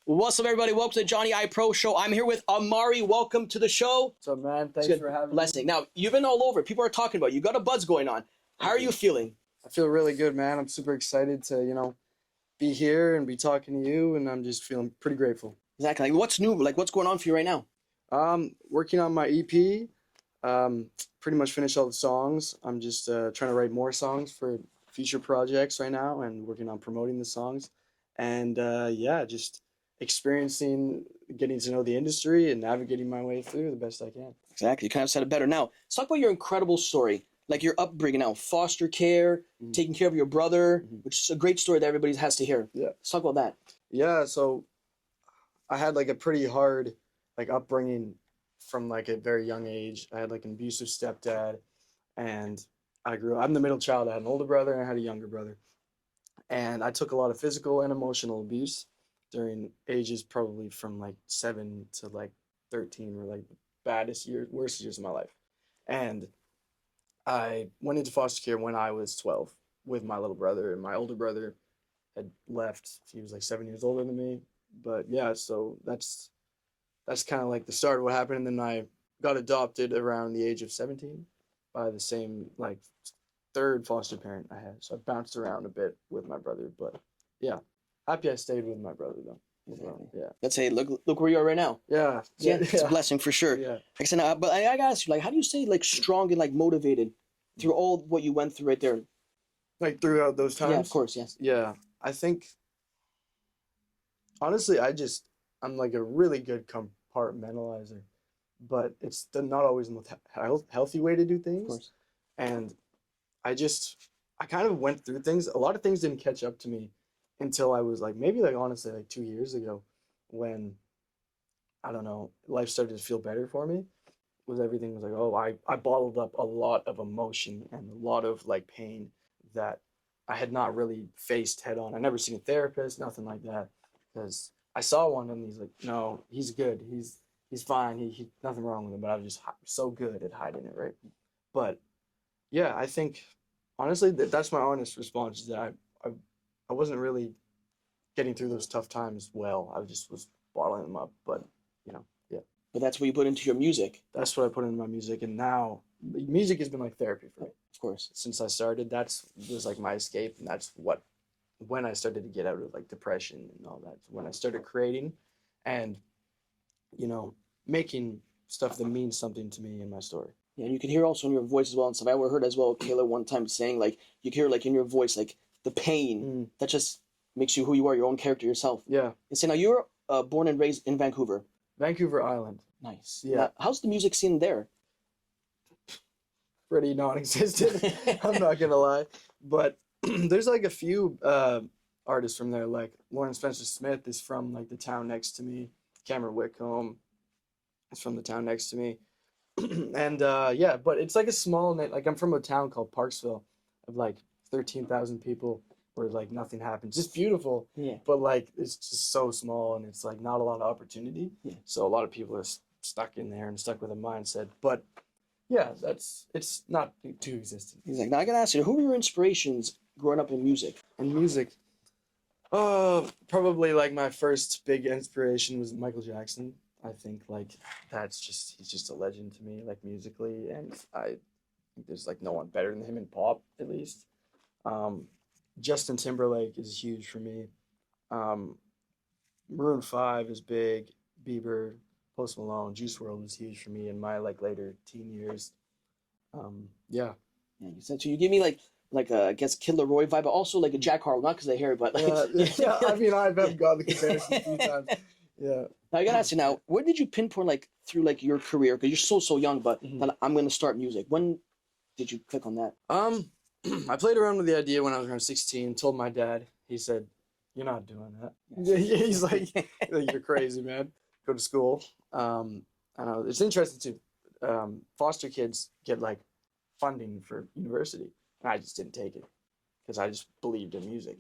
What's up, everybody? Welcome to the Johnny I Pro Show. I'm here with Amari. Welcome to the show. What's up, man? Thanks for having me. Now, you've been all over. People are talking about you. You got a buzz going on. How are you feeling? I feel really good, man. I'm super excited to, be here and be talking to you, and I'm just feeling pretty grateful. Exactly. Like, what's new? Like, what's going on for you right now? Working on my EP. Pretty much finished all the songs. I'm just trying to write more songs for future projects right now and working on promoting the songs. And just experiencing, getting to know the industry and navigating my way through the best I can. Exactly. You kind of said it better. Now, let's talk about your incredible story. Like your upbringing now, foster care, taking care of your brother, which is a great story that everybody has to hear. Yeah. Let's talk about that. Yeah, so I had like a pretty hard upbringing from like a very young age. I had like an abusive stepdad, and I'm the middle child. I had an older brother and I had a younger brother. And I took a lot of physical and emotional abuse during ages probably from like 7 to like 13 were like the worst years of my life. And I went into foster care when I was 12 with my little brother, and my older brother had left. He was like 7 years older than me. But yeah, so that's kind of like the start of what happened. And then I got adopted around the age of 17 by the same like third foster parent I had. So I bounced around a bit with my brother, but yeah, happy I stayed with my brother though. Exactly. Yeah. Let's say, look where you are right now. Yeah. Yeah, it's a blessing for sure. Yeah. Like I said, but I gotta ask you, like, how do you stay like strong and like motivated through all what you went through right there? Like throughout those times? Yeah, of course, yes. Yeah. I think, honestly, I'm like a really good compartmentalizer, but it's not always the most healthy way to do things. Of course. And I kind of went through things. A lot of things didn't catch up to me until I was like, maybe like honestly, like 2 years ago, when, I don't know, life started to feel better for me. Everything was like, oh, I bottled up a lot of emotion and a lot of like pain that I had not really faced head on. I never seen a therapist, nothing like that, because I saw one and he's like, no, he's good. He's fine. He nothing wrong with him. But I was just so good at hiding it, right? But yeah, I think honestly that's my honest response, is that I wasn't really getting through those tough times well. I just was bottling them up. But yeah. But that's what you put into your music. That's what I put into my music, and now music has been like therapy for me. Of course. Since I started, was like my escape, and that's when I started to get out of like depression and all that. When I started creating and making stuff that means something to me in my story. Yeah, and you can hear also in your voice as well and stuff. I heard as well Kayla one time saying like you can hear like in your voice like the pain that just makes you who you are, your own character yourself. Yeah. And so now you're born and raised in Vancouver. Vancouver Island. Nice. Yeah. Now, how's the music scene there? Pretty non-existent. I'm not gonna lie, but there's like a few artists from there. Like Lauren Spencer Smith is from like the town next to me. Cameron Whitcomb is from the town next to me. And but it's like a small net. Like I'm from a town called Parksville of like 13,000 people, where like nothing happens. It's beautiful. Yeah. But like it's just so small, and it's like not a lot of opportunity. Yeah. So a lot of people are stuck in there and stuck with a mindset. But yeah, it's not too existent. Exactly. Now I gotta ask you, who were your inspirations growing up in music? In music, probably like my first big inspiration was Michael Jackson. I think like he's just a legend to me, like musically, and I think there's like no one better than him in pop, at least. Justin Timberlake is huge for me. Maroon 5 is big. Bieber, Post Malone, Juice WRLD was huge for me in my like later teen years. Yeah. Yeah, you said so. You give me like I guess Kid Laroi vibe, but also like a Jack Harlow, not because I hear it, but like, yeah. I mean, I've got the comparison a few times. Yeah. Now I gotta ask you now, where did you pinpoint like through like your career? Because you're so young, but that I'm gonna start music. When did you click on that? I played around with the idea when I was around 16. Told my dad. He said, "You're not doing that." Yeah. He's like, "You're crazy, man. Go to school." I know it's interesting too. Foster kids get like funding for university, and I just didn't take it because I just believed in music.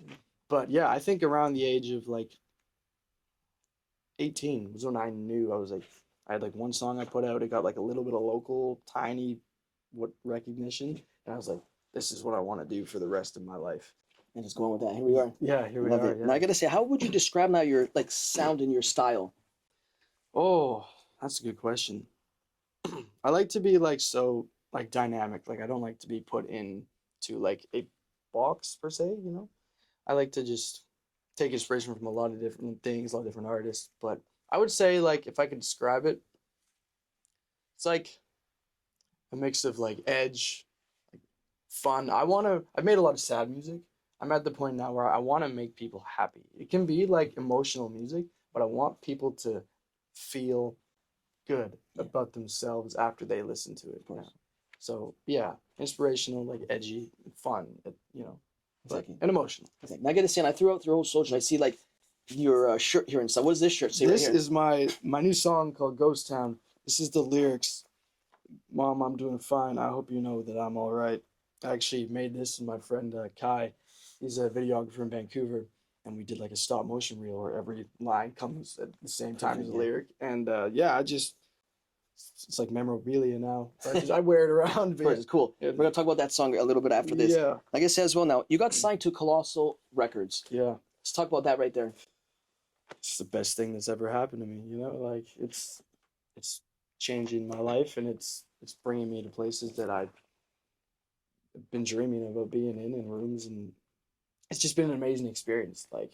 But yeah, I think around the age of like 18 was when I knew I had like one song I put out. It got like a little bit of local tiny recognition, and I was like, this is what I want to do for the rest of my life. And just going with that. Here we are. Yeah, here we Love are. it. Yeah. Now I gotta say, how would you describe now your like sound and your style? Oh, that's a good question. I like to be like so like dynamic. Like I don't like to be put in to like a box per se, you know? I like to just take inspiration from a lot of different things, a lot of different artists. But I would say like if I could describe it, it's like a mix of like edge, like fun. I've made a lot of sad music. I'm at the point now where I want to make people happy. It can be like emotional music, but I want people to feel good about themselves after they listen to it. Of course. So yeah, inspirational, like edgy, fun, you know, Exactly. and emotional. Okay. Now I gotta say, and I threw out your whole social. I see like your shirt here and stuff. What is this shirt say right This here? is my new song called Ghost Town. This is the lyrics. Mom, I'm doing fine. I hope you know that I'm all right. I actually made this with my friend Kai. He's a videographer in Vancouver, and we did like a stop motion reel where every line comes at the same time as the lyric. And yeah, it's like memorabilia now. I wear it around. Of course, it's cool. Yeah. We're gonna talk about that song a little bit after this. Yeah. Like I said as well. Now you got signed to Colossal Records. Yeah. Let's talk about that right there. It's the best thing that's ever happened to me, you know? Like it's changing my life, and it's bringing me to places that I've been dreaming about being in rooms, and it's just been an amazing experience, like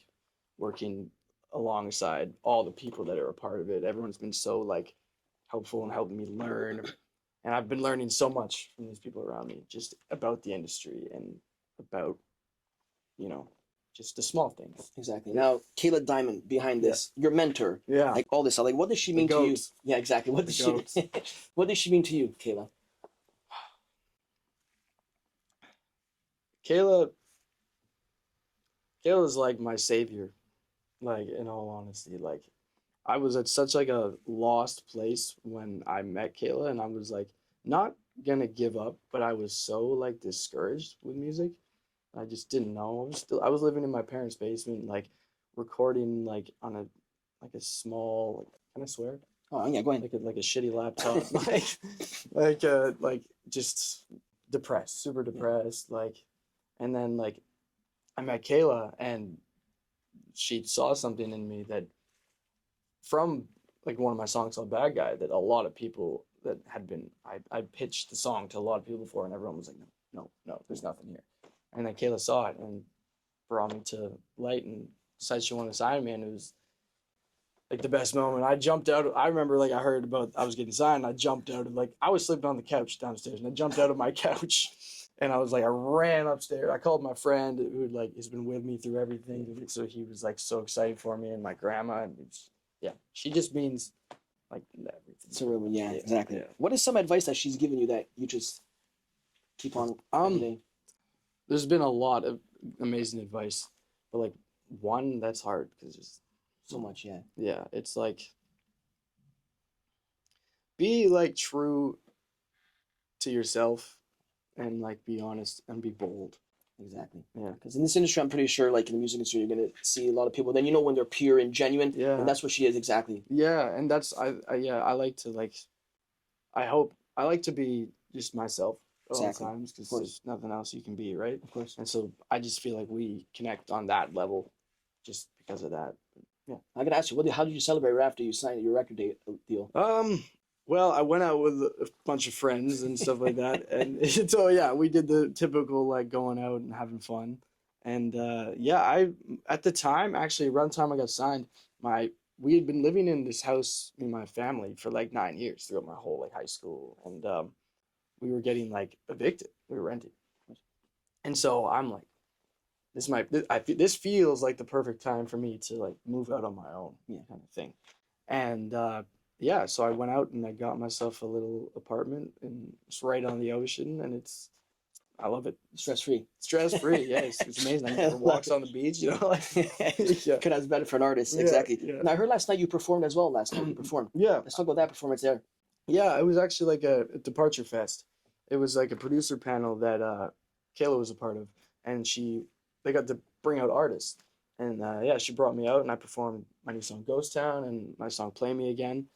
working alongside all the people that are a part of it. Everyone's been so like helpful and helping me learn, and I've been learning so much from these people around me, just about the industry and about, you know, just the small things. Exactly. Now Kayla Diamond behind this, your mentor. Yeah. Like all this. Like what does she mean to you? goat. Yeah, exactly. What does The she goat. what does she mean to you, Kayla? Kayla's like my savior, like in all honesty. Like I was at such like a lost place when I met Kayla, and I was like not gonna give up, but I was so like discouraged with music. I just didn't know. I was living in my parents' basement, like recording like on a small, can I swear? Oh yeah, go ahead. Like a shitty laptop, like just depressed, super depressed, like, and then like I met Kayla, and she saw something in me that from like one of my songs called Bad Guy that a lot of people that had been I pitched the song to a lot of people before, and everyone was like, no, there's nothing here. And then Kayla saw it and brought me to light and decided she wanted to sign me, and it was like the best moment. I jumped out. I remember like I heard about I was getting signed. I jumped out of like I was sleeping on the couch downstairs, and I jumped out of my couch, and I was like I ran upstairs. I called my friend who like has been with me through everything, so he was like so excited for me, and my grandma, and yeah, she just means like everything. So yeah, exactly. Yeah. What is some advice that she's given you that you just keep on every day? There's been a lot of amazing advice, but like one that's hard because there's So much, yeah. yeah, it's like be like true to yourself and like be honest and be bold. Exactly. Yeah. Because in this industry, I'm pretty sure, like in the music industry, you're gonna see a lot of people. Then you know when they're pure and genuine. Yeah. And that's what she is exactly. Yeah, and that's I like to like I like to be just myself at Exactly. all times because Of course. there's nothing else you can be, right? Of course. And so I just feel like we connect on that level just because of that. Yeah. I gotta ask you, how did you celebrate right after you signed your record deal? Well, I went out with a bunch of friends and stuff like that, and so yeah, we did the typical like going out and having fun, and yeah, I at the time actually around the time I got signed, we had been living in this house in my family for like 9 years throughout my whole like high school, and we were getting like evicted, we were renting, and so I'm like, this feels like the perfect time for me to like move out on my own, Yeah. kind of thing, and yeah, so I went out and I got myself a little apartment, and it's right on the ocean, and I love it. Stress free. Stress free, yeah, it's amazing. I go for walks on the beach, you know, like yeah. Could have better for an artist, Yeah, exactly. yeah. And I heard last night you performed as well. Last night you performed. Yeah, Let's talk about that performance there. yeah, it was actually like a departure fest. It was like a producer panel that Kayla was a part of, and they got to bring out artists, and yeah, she brought me out, and I performed my new song Ghost Town and my song Play Me Again,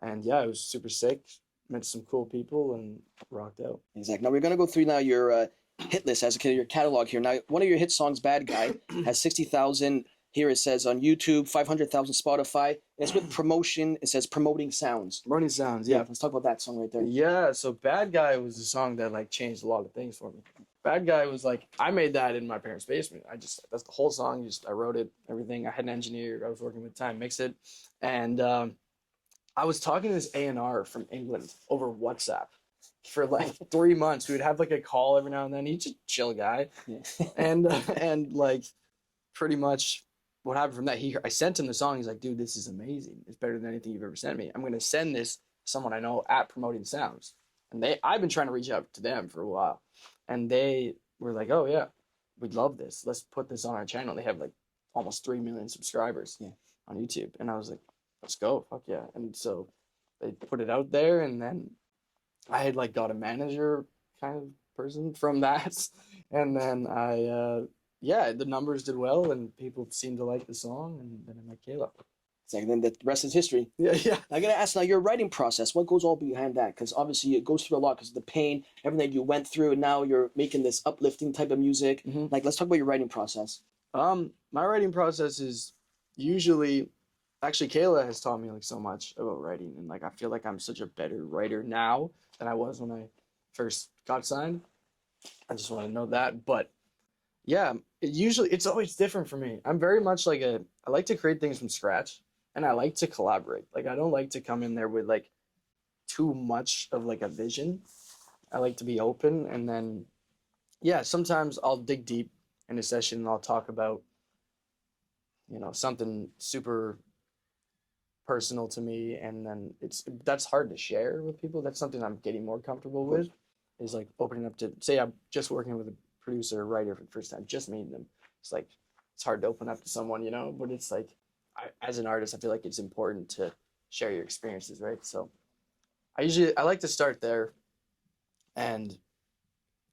and yeah, it was super sick. Met some cool people and rocked out. Exactly. Now we're gonna go through now your hit list as your catalog here. Now, one of your hit songs, "Bad Guy," has 60,000. Here it says on YouTube, 500,000 Spotify. And it's with promotion. It says promoting sounds. Promoting sounds, Yeah, yeah. let's talk about that song right there. Yeah, so Bad Guy was a song that like changed a lot of things for me. Bad Guy was like, I made that in my parents' basement. That's the whole song. I wrote it, everything. I had an engineer I was working with at the time, mix it. And I was talking to this A&R from England over WhatsApp for like 3 months. We would have like a call every now and then. He's just a chill guy. Yeah. and like pretty much what happened from that, I sent him the song. He's like, dude, this is amazing. It's better than anything you've ever sent me. I'm going to send this to someone I know at Promoting Sounds. And I've been trying to reach out to them for a while. And they were like, oh yeah, we'd love this. Let's put this on our channel. They have like almost 3 million subscribers on YouTube. And I was like, let's go. Fuck yeah. And so they put it out there, and then I had like got a manager kind of person from that. And then the numbers did well, and people seemed to like the song, and then I met Kayla. And then the rest is history. Yeah. I gotta ask now, your writing process, what goes all behind that? Because obviously it goes through a lot because of the pain, everything that you went through, and now you're making this uplifting type of music. Mm-hmm. Like, let's talk about your writing process. My writing process is usually, actually, Kayla has taught me like so much about writing, and like I feel like I'm such a better writer now than I was when I first got signed. I just want to know that, but yeah, it's always different for me. I'm very much like I like to create things from scratch, and I like to collaborate. Like I don't like to come in there with like too much of like a vision. I like to be open, and then sometimes I'll dig deep in a session and I'll talk about something super personal to me, and then that's hard to share with people. That's something I'm getting more comfortable with, is like opening up to, say I'm just working with a producer or writer for the first time, just meeting them. It's hard to open up to someone, but it's like, as an artist, I feel like it's important to share your experiences, right? So I like to start there and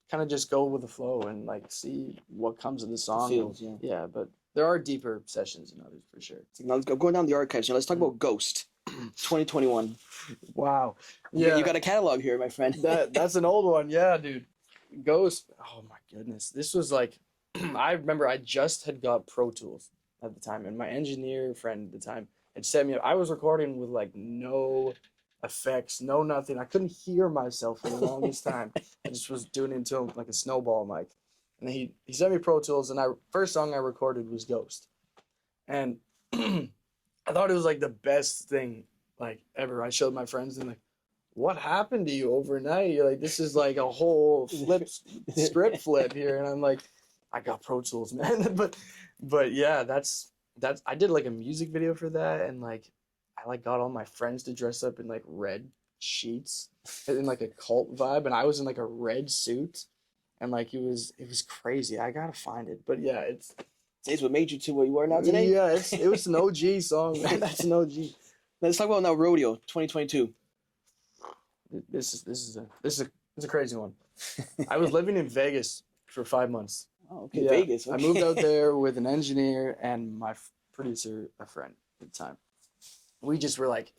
kind of just go with the flow and like see what comes of the song. Feels, yeah, but there are deeper sessions than others for sure. Now let's go going down the archives. Let's talk about Ghost, 2021. Wow. Yeah, you got a catalog here, my friend. That's an old one, yeah, dude. Ghost. Oh my goodness, this was like, I remember I just had got Pro Tools at the time, and my engineer friend at the time had set me up. I was recording with like no effects, no nothing. I couldn't hear myself for the longest time. I just was doing it into like a snowball mic. And he sent me Pro Tools, and first song I recorded was Ghost. And I thought it was like the best thing like ever. I showed my friends, and like, what happened to you overnight? You're like, this is like a whole script flip here. And I'm like, I got Pro Tools, man. but yeah, that's I did like a music video for that, and like I like got all my friends to dress up in like red sheets in like a cult vibe, and I was in like a red suit. And like it was crazy. I gotta find it, but yeah, it's what made you to where you are now today. Yeah, it was an OG song, man. That's an OG. Let's talk about now Rodeo 2022. This is a crazy one. I was living in Vegas for 5 months. Oh, okay, yeah. Vegas. Okay. I moved out there with an engineer and my producer, a friend at the time. We just were like,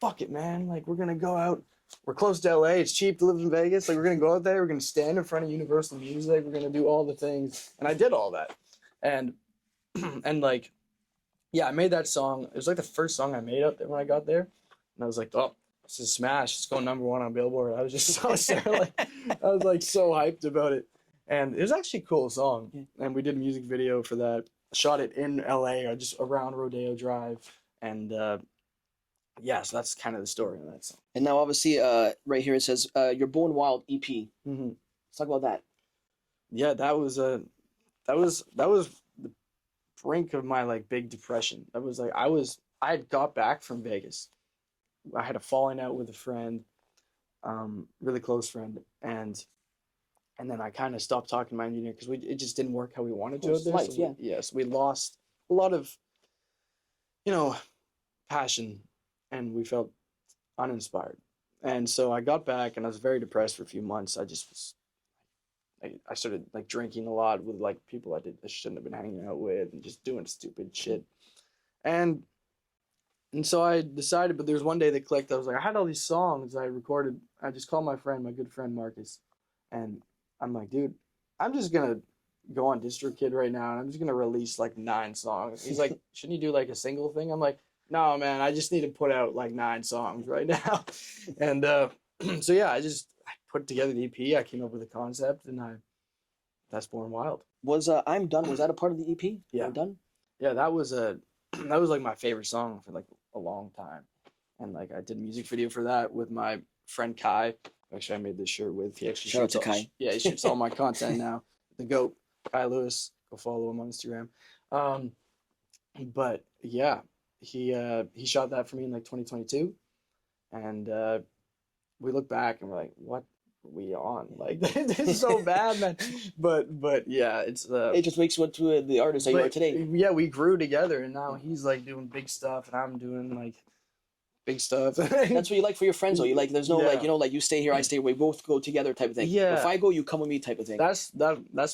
fuck it, man. Like we're gonna go out. We're close to LA. It's cheap to live in Vegas. Like we're gonna go out there. We're gonna stand in front of Universal Music. We're gonna do all the things, and I did all that. And like, yeah, I made that song. It was like the first song I made out there when I got there, and I was like, oh, this is a smash. It's going #1 on Billboard. I was just so I was like so hyped about it, and it was actually a cool song. And we did a music video for that. Shot it in LA, just around Rodeo Drive, and. So that's kind of the story of that song. And now, obviously, right here it says "You're Born Wild" EP. Mm-hmm. Let's talk about that. Yeah, that was the brink of my like big depression. That was like I had got back from Vegas. I had a falling out with a friend, really close friend, and then I kind of stopped talking to my engineer because it just didn't work how we wanted to out there. Life, So we lost a lot of, passion. And we felt uninspired. And so I got back, and I was very depressed for a few months. I started like drinking a lot with like people I shouldn't have been hanging out with, and just doing stupid shit. And so I decided, but there was one day that clicked. I was like, I had all these songs I recorded. I just called my good friend Marcus, and I'm like, dude, I'm just gonna go on DistroKid right now and I'm just gonna release like 9 songs. He's like, shouldn't you do like a single thing? I'm like, no, man, I just need to put out like 9 songs right now. And so yeah, I put together the EP. I came up with a concept, and that's Born Wild. Was I'm Done, was that a part of the EP? Yeah. I'm Done? Yeah, that was that was like my favorite song for like a long time. And like I did a music video for that with my friend Kai. Actually, I made this shirt with. He actually Shout out shoots to all, Kai. Yeah, he shoots all my content now. The GOAT, Kai Lewis. Go follow him on Instagram. But yeah, he shot that for me in like 2022, and we look back and we're like, what are we on? Like this is so bad, man. But yeah, it's It just makes you into the artist that you are today. Yeah, we grew together, and now he's like doing big stuff, and I'm doing like big stuff. That's what you like for your friends, though. You like, there's no Yeah. like, you know, like you stay here, I stay, we both go together type of thing. Yeah. If I go, you come with me type of thing. That's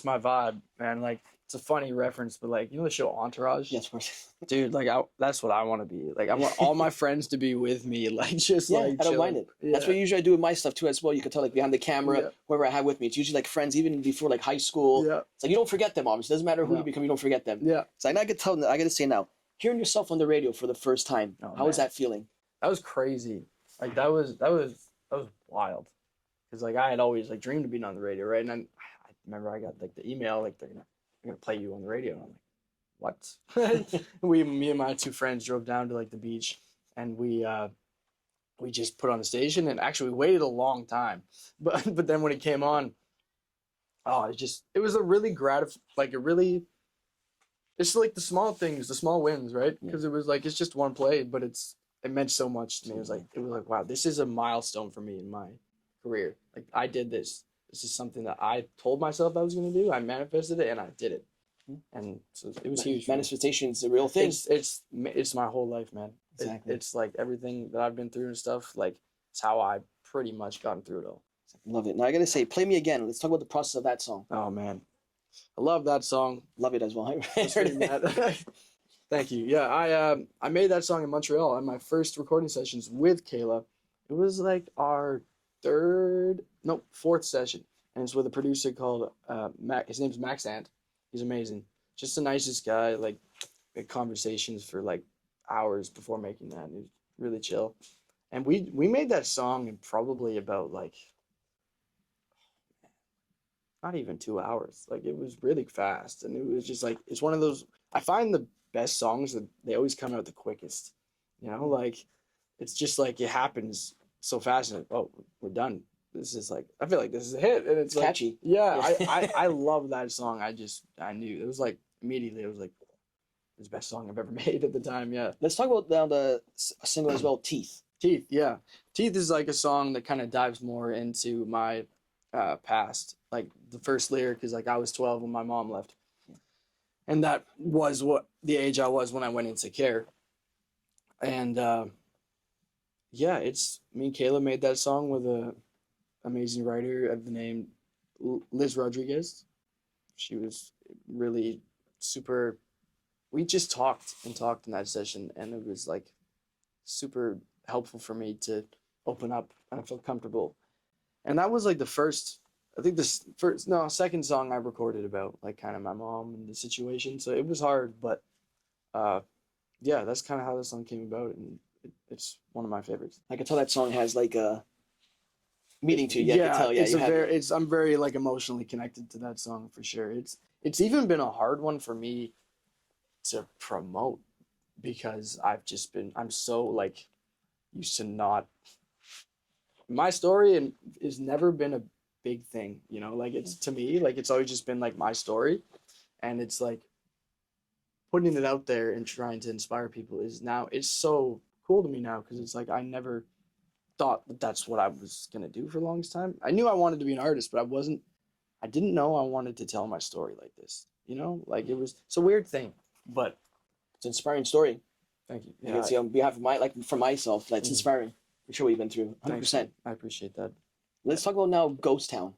my vibe, man. Like it's a funny reference, but like, you know the show Entourage? Yes, of course. Dude, like that's what I want to be. Like I want all my friends to be with me, like just Yeah, like I don't chilling. mind it. That's what usually I do with my stuff too as well. You can tell like behind the camera, Yeah. whoever I have with me. It's usually like friends, even before like high school. Yeah, It's like you don't forget them, obviously. It doesn't matter who No. you become, you don't forget them. yeah. It's like, I could tell, I gotta say now, hearing yourself on the radio for the first time, Oh, how was man. that feeling? That was crazy. Like that was wild. Because like I had always like dreamed of being on the radio, right? And I remember I got like the email, like they're gonna play you on the radio. And I'm like, what? Me and my 2 friends drove down to like the beach, and we just put on the station, and actually we waited a long time. But then when it came on, oh, it was a really it's like the small things, the small wins, right? Because it was like it's just one play, but it meant so much to me. It was like wow, this is a milestone for me in my career. Like I did this. This is something that I told myself I was going to do. I manifested it, and I did it. And so it was huge. Manifestation is a real thing. It's my whole life, man. Exactly. It's like everything that I've been through and stuff. Like it's how I pretty much gotten through it all. Love it. Now I gotta say, Play Me Again. Let's talk about the process of that song. Oh man, I love that song. Love it as well. Just reading that. Thank you. Yeah, I made that song in Montreal at my first recording sessions with Kayla. It was like our 4th session, and it's with a producer called Mac. His name's Max Ant. He's amazing. Just the nicest guy. Like, we had conversations for like hours before making that. He was really chill, and we made that song in probably about like not even 2 hours. Like it was really fast, and it was just like it's one of those. I find the best songs that they always come out the quickest. You know, like it's just like it happens so fast, and oh, we're done. This is like I feel like this is a hit, and it's like, catchy. Yeah, I love that song. I knew it was like immediately. It was like it's the best song I've ever made at the time. Yeah. Let's talk about now the single as well, Teeth. Teeth, yeah. Teeth is like a song that kind of dives more into my past. Like the first lyric is like I was 12 when my mom left, and that was what the age I was when I went into care. And yeah, it's me and Kayla made that song with a amazing writer of the name Liz Rodriguez. She was really super. We just talked in that session, and it was like super helpful for me to open up and I feel comfortable. And that was like the first, I think second song I recorded about like kind of my mom and the situation. So it was hard, but yeah, that's kind of how the song came about, and it's one of my favorites. I can tell that song has like a meaning to you. I can tell. Yeah, I'm very like emotionally connected to that song for sure. It's even been a hard one for me to promote because I'm so like used to not. My story and has never been a big thing, you know, like it's to me, like it's always just been like my story, and it's like putting it out there and trying to inspire people it's so cool to me now because it's like I never thought that that's what I was gonna do for the longest time. I knew I wanted to be an artist, but I didn't know I wanted to tell my story like this, you know, like it's a weird thing, but it's an inspiring story. Thank you. Yeah, I can see on behalf of for myself, that's inspiring. For sure, what you've been through, 100%. I appreciate that. Let's talk about now Ghost Town.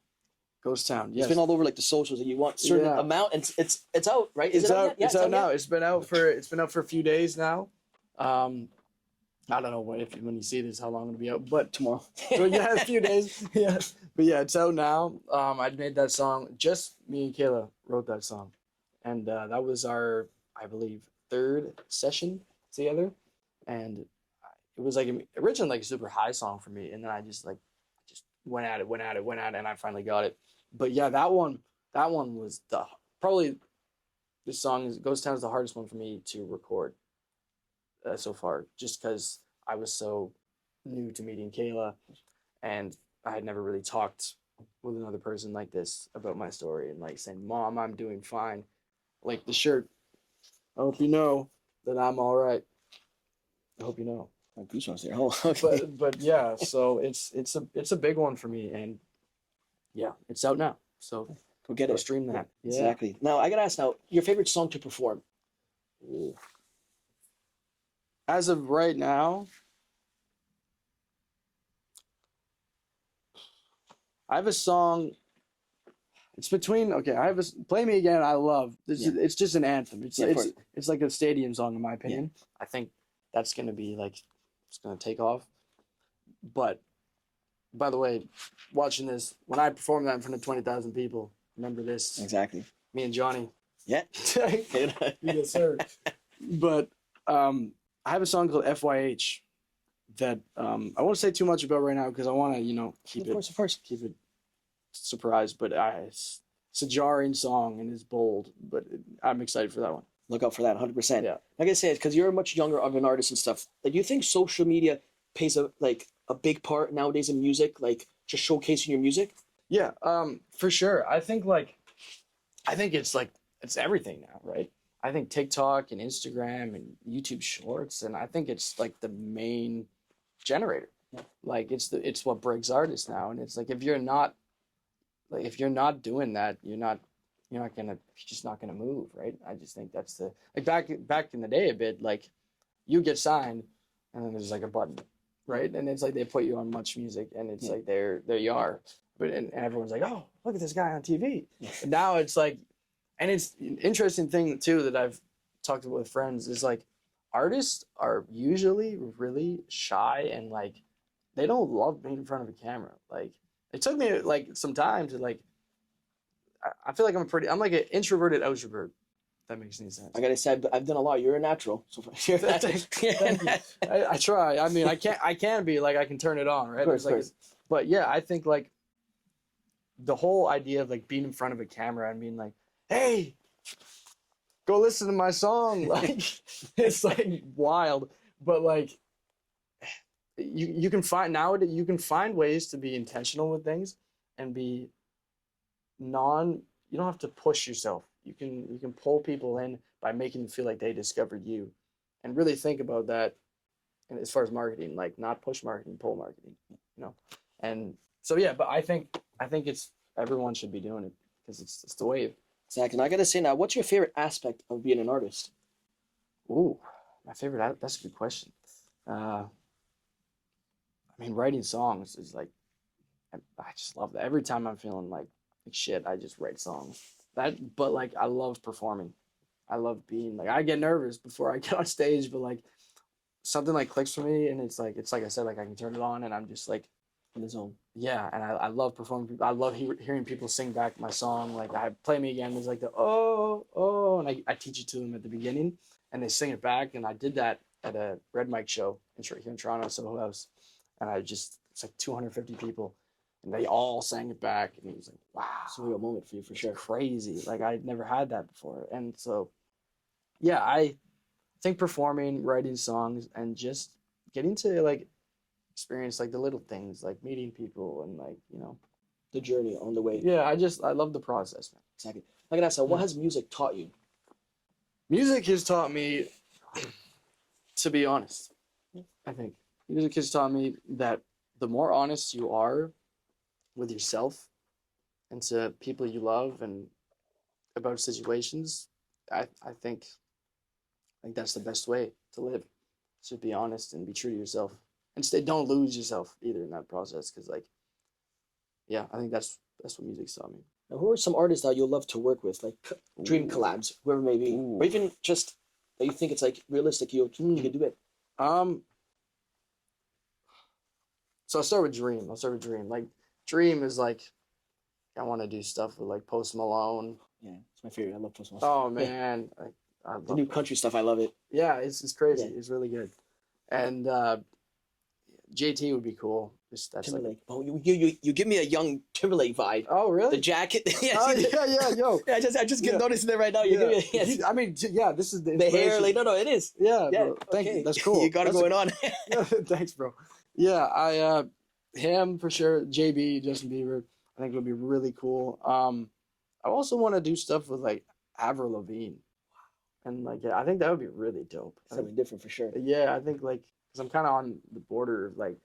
Ghost Town, yes. It's been all over like the socials, and you want certain amount, and it's out, right? It's out. It's out now. It's been out for a few days now. I don't know when you see this, how long it'll be out, but Tomorrow. so yeah, a few days. Yeah, but yeah, it's out now. I made that song. Just me and Kayla wrote that song, and that was our, I believe, third session together, and it was like originally like a super high song for me, and then I just went at it, and I finally got it. But yeah, that one was the probably this song goes down as the hardest one for me to record so far, just because I was so new to meeting Kayla, and I had never really talked with another person like this about my story and like saying, "Mom, I'm doing fine." Like the shirt. I hope you know that I'm all right. I hope you know. My goosebumps there. Oh, okay. But yeah, so it's a big one for me, and yeah, it's out now. So Go get go it. stream that. Yeah. Exactly. Now I gotta ask now, your favorite song to perform? Ooh. As of right now, I have a song. It's between okay. I have a Play Me Again. I love. Yeah. It's just an anthem. It's Yeah, of course. it's like a stadium song in my opinion. I think that's gonna be like it's gonna take off. But by the way, watching this when I perform that in front of 20,000 people, remember this. Exactly. Me and Johnny. Yeah. Yes, sir. But I have a song called FYH that I won't say too much about right now because I want to keep Of course. keep it surprise, but it's a jarring song and it's bold, but I'm excited for that one. Look out for that, 100%. Yeah. Like I said, because you're much younger of an artist and stuff. Like, do you think social media plays a big part nowadays in music, like just showcasing your music? Yeah, for sure. I think it's everything now, right? I think TikTok and Instagram and YouTube Shorts, and I think it's like the main generator. Yeah. Like it's what breaks artists now, and it's like if you're not doing that, you're just not gonna move, right? I just think that's the like back in the day a bit, like you get signed, and then there's like a button, right? And it's like they put you on Much Music, and it's like there you are, but and everyone's like, oh, look at this guy on TV. And now it's like, and it's an interesting thing too that I've talked with friends is like artists are usually really shy and like they don't love being in front of a camera. Like it took me like some time to like I feel like I'm like an introverted extrovert. If that makes any sense. I gotta say, I've done a lot. You're a natural. So you're Thank you. I try. I mean, I can be like I can turn it on, right? Of course. But yeah, I think like the whole idea of like being in front of a camera and being like, hey, go listen to my song. Like it's like wild. But like you can find nowadays you can find ways to be intentional with things and be you don't have to push yourself. You can pull people in by making them feel like they discovered you. And really think about that and as far as marketing, like not push marketing, pull marketing, And so yeah, but I think it's everyone should be doing it because it's the wave. Exactly. And I gotta say now, what's your favorite aspect of being an artist? Ooh, my favorite. That's a good question. I mean, writing songs is like, I just love that. Every time I'm feeling like shit, I just write songs. But like, I love performing. I love being like, I get nervous before I get on stage, but like, something like clicks for me, and it's like I said, like I can turn it on, and I'm just like In the zone. Yeah, and I love performing. I love hearing people sing back my song. Like I Play Me Again was like the oh, and I teach it to them at the beginning, and they sing it back. And I did that at a Red Mic show here in Toronto, Soho House, and it's like 250 people, and they all sang it back, and it was like wow, It's a real moment for you for sure. crazy. Like I'd never had that before, and so yeah, I think performing, writing songs, and just getting to like experience like the little things, like meeting people and like The journey on the way. yeah, I love the process, man. Exactly. Like I said, what has music taught you? Music has taught me to be honest. I think music has taught me that the more honest you are with yourself and to people you love and about situations, I think like that's the best way to live. To be honest and be true to yourself. And don't lose yourself either in that process, because like, yeah, I think that's what music's taught me. Now, who are some artists that you'll love to work with, like dream collabs, whoever it may be, Ooh. or even just that you think it's like realistic you can do it? So I'll start with Dream. Like Dream is like I want to do stuff with like Post Malone. Yeah, it's my favorite. I love Post Malone. Oh man, I The love new Post country stuff, I love it. Yeah, it's crazy. Yeah. It's really good. And JT would be cool. That's like Timberlake. Oh, you give me a young Timberlake vibe. oh The really? jacket. Yeah, Oh see, yeah, yo. yeah, I just get Yeah. noticing it right now. You Yeah. give me yes. I mean, yeah, this is the The hair, inspiration. like no, it is. Yeah, Yeah, bro. Thank okay. you. That's cool. You got it That's going on. Yeah, thanks, bro. Yeah, I him for sure. JB, Justin Bieber. I think would be really cool. I also want to do stuff with like Avril Lavigne, and like yeah, I think that would be really dope. Something different for sure. Yeah, I think like because I'm kind of on the border of like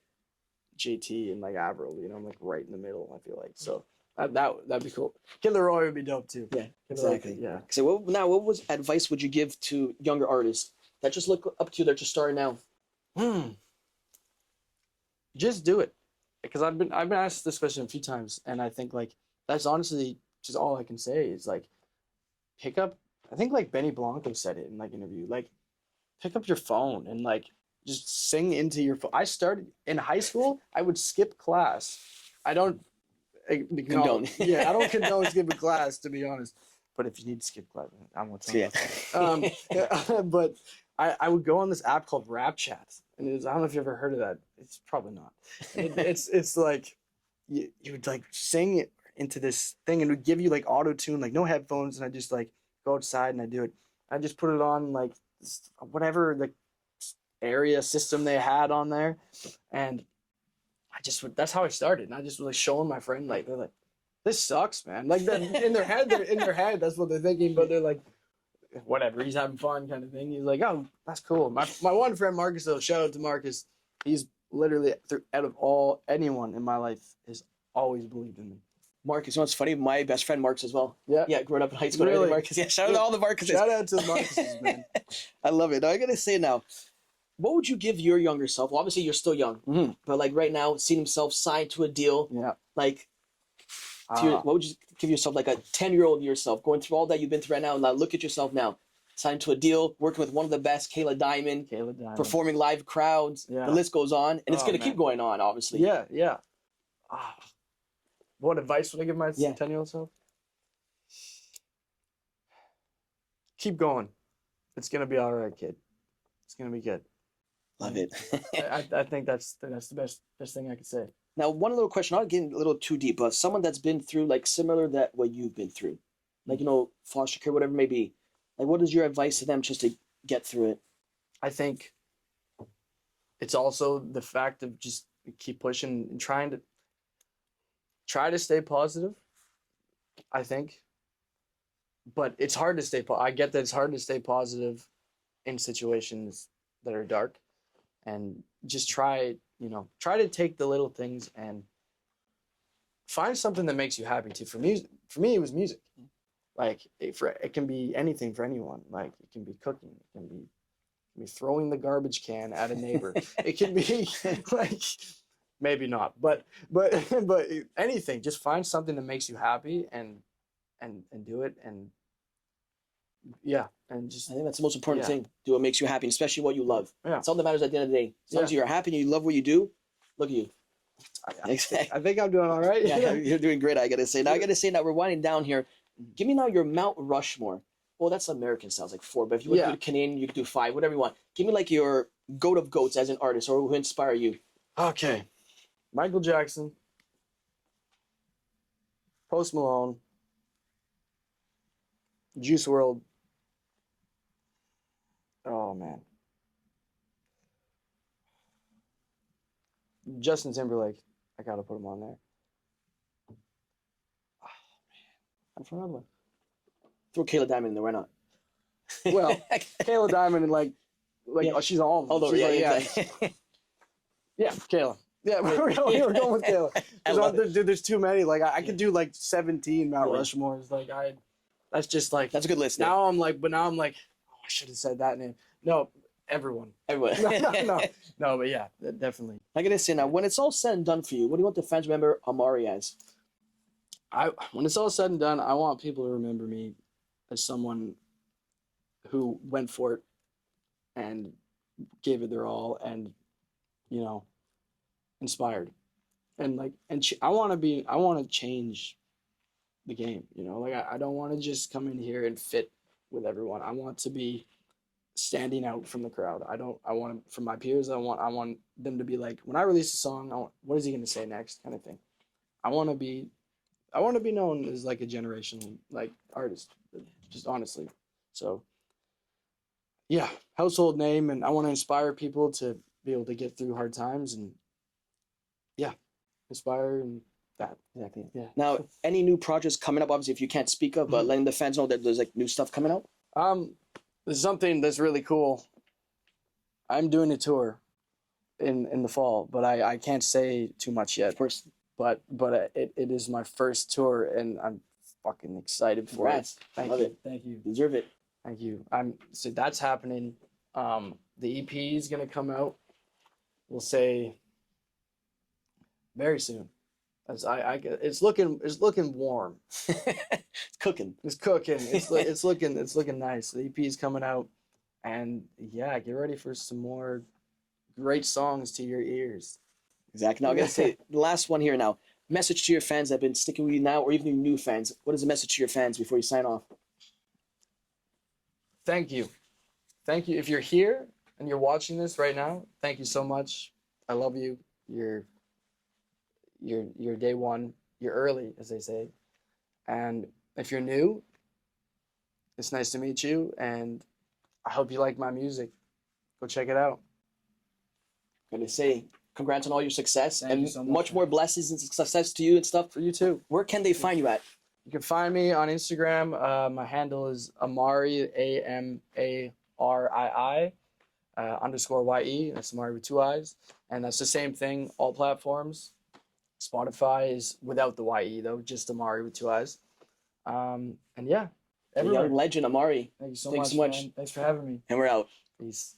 JT and like Avril. You know, I'm like right in the middle. I feel like so that'd be cool. Killer Roy would be dope too. Yeah, Killer Roy, exactly. yeah. So what was advice would you give to younger artists that just look up to you, they're just starting out? Just do it, because I've been asked this question a few times, and I think like that's honestly just all I can say is like pick up. I think like Benny Blanco said it in like interview, like pick up your phone and like just sing into your phone. I started in high school. I would skip class. I don't Condone. Yeah, I don't condone skipping class, to be honest. But if you need to skip class, I won't tell you. But I would go on this app called Rap Chat, and I don't know if you ever heard of that. It's probably not. It's like you would like sing it into this thing, and it would give you like auto tune, like no headphones, and I just like go outside and I do it. I just put it on like whatever the area system they had on there, and I just would. That's how I started, and I just was like showing my friend like they're like, "This sucks, man." Like in their head, that's what they're thinking, but they're like, "Whatever, he's having fun," kind of thing. He's like, "Oh, that's cool." My one friend Marcus, though, shout out to Marcus. He's literally out of anyone in my life has always believed in me. Marcus, you know what's funny? My best friend Marcus as well. Yeah, Yeah, growing up in high school. Really? Marcus. Yeah, shout out to all the Marcuses. Shout out to the Marcuses, man. I love it. Now, I gotta say now, what would you give your younger self? Well, obviously, you're still young, but like right now, seeing himself signed to a deal, Yeah. like, what would you give yourself, like a 10-year-old yourself, going through all that you've been through right now? Now, look at yourself now, signed to a deal, working with one of the best, Kayla Diamond, performing live crowds. Yeah. The list goes on, and it's gonna man. keep going on, obviously. Yeah. What advice would I give my Yeah. 10-year-old self? Keep going. It's gonna be all right, kid. It's gonna be good. Love it. I think that's the best thing I could say. Now, one little question, not getting a little too deep, but someone that's been through like similar that what you've been through, like foster care, whatever it may be. Like, what is your advice to them just to get through it? I think it's also the fact of just keep pushing and try to stay positive. I think, but it's hard to stay. I get that it's hard to stay positive in situations that are dark, and just try to take the little things and find something that makes you happy too. For me, it was music. Like it can be anything for anyone. Like it can be cooking. It can be throwing the garbage can at a neighbor. It can be like maybe not, but anything. Just find something that makes you happy and do it, and yeah, and just I think that's the most important Yeah. thing. Do what makes you happy, and especially what you love. Yeah. It's all that matters at the end of the day. As long as you're happy and you love what you do, look at you. Exactly. I think I'm doing all right. Yeah, you're doing great, I gotta say. Now, we're winding down here. Give me now your Mount Rushmore. Well, that's American styles, like 4, but if you want to do Canadian, you can do 5, whatever you want. Give me like your goat of goats as an artist, or who inspire you. Okay. Michael Jackson, Post Malone, Juice WRLD. Oh man. Justin Timberlake. I gotta put him on there. I'm from another one. Throw Kayla Diamond in there, why not? Well, Kayla Diamond and Yeah. oh, she's all. Although, She's yeah, like, exactly. yeah, Kayla. Yeah, we're going with Kayla. I love it. There's too many. Like I could do like 17 Mount Really? Rushmores. Like that's just like That's a good list. now I'm like, oh, I should have said that name. No, everyone. Everyone. No, but yeah, definitely. I gotta say now, when it's all said and done for you, what do you want the fans to remember Amari as? When it's all said and done, I want people to remember me as someone who went for it and gave it their all, and inspired, and I want to change the game. You know, like I don't want to just come in here and fit with everyone. I want to be standing out from the crowd. I want from my peers. I want them to be like, when I release a song, what is he going to say next, kind of thing. I want to be known as like a generational like artist, just honestly. So yeah, household name, and I want to inspire people to be able to get through hard times, and yeah, inspire and that. Exactly. Yeah. Now, any new projects coming up? Obviously, if you can't speak of, but letting the fans know that there's like new stuff coming out. There's something that's really cool. I'm doing a tour in the fall, but I can't say too much yet. Of course. But it is my first tour, and I'm fucking excited for Congrats. it. Thank Love you. it. Thank you. Deserve it. Thank you. So that's happening. The EP is gonna come out. We'll say very soon. As it's looking warm. It's cooking. It's cooking. It's looking nice. The EP is coming out, and yeah, get ready for some more great songs to your ears. Exactly. Now, I'm going to say the last one here now. Message to your fans that have been sticking with you now, or even your new fans. What is the message to your fans before you sign off? Thank you. Thank you. If you're here and you're watching this right now, thank you so much. I love you. You're day one. You're early, as they say. And if you're new, it's nice to meet you, and I hope you like my music. Go check it out. I'm going to say congrats on all your success, Thank and you so much, much more man. blessings and success to you and stuff. For you too. Where can they find you at? You can find me on Instagram. My handle is Amarii, AMARII, _YE. That's Amari with 2 eyes. And that's the same thing, all platforms. Spotify is without the YE though, just Amari with 2 eyes. And yeah, The young legend, Amari. Thank you so Thanks much. so much. Man. Thanks for having me. And we're out. Peace.